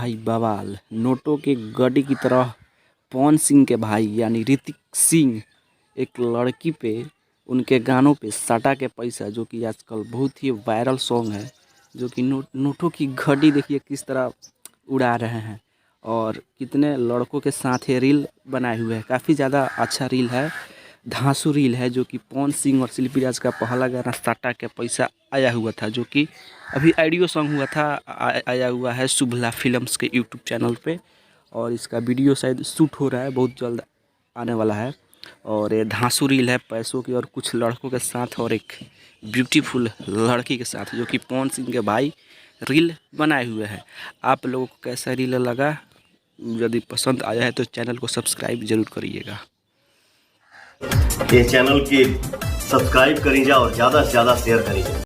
भाई बवाल। नोटों के गड्ढे की तरह पवन सिंह के भाई यानी ऋतिक सिंह एक लड़की पे उनके गानों पे सटा के पैसा, जो कि आजकल बहुत ही वायरल सॉन्ग है, जो कि नोटों की गड्ढी देखिए किस तरह उड़ा रहे हैं और कितने लड़कों के साथ ये रील बनाए हुए हैं। काफ़ी ज़्यादा अच्छा रील है, धांसू रील है, जो कि पवन सिंह और शिल्पी राज का पहला गाना सटा के पैसा आया हुआ था, जो कि अभी ऑडियो सॉन्ग हुआ था, आया हुआ है शुभला फिल्म्स के यूट्यूब चैनल पे। और इसका वीडियो शायद शूट हो रहा है, बहुत जल्द आने वाला है। और ये धांसू रील है पैसों की और कुछ लड़कों के साथ और एक ब्यूटीफुल लड़की के साथ, जो कि पवन सिंह के भाई रील बनाए हुए हैं। आप लोगों को कैसा रील लगा? यदि पसंद आया है तो चैनल को सब्सक्राइब जरूर करिएगा। ये चैनल की सब्सक्राइब करीजा और ज़्यादा से ज़्यादा शेयर करीजा।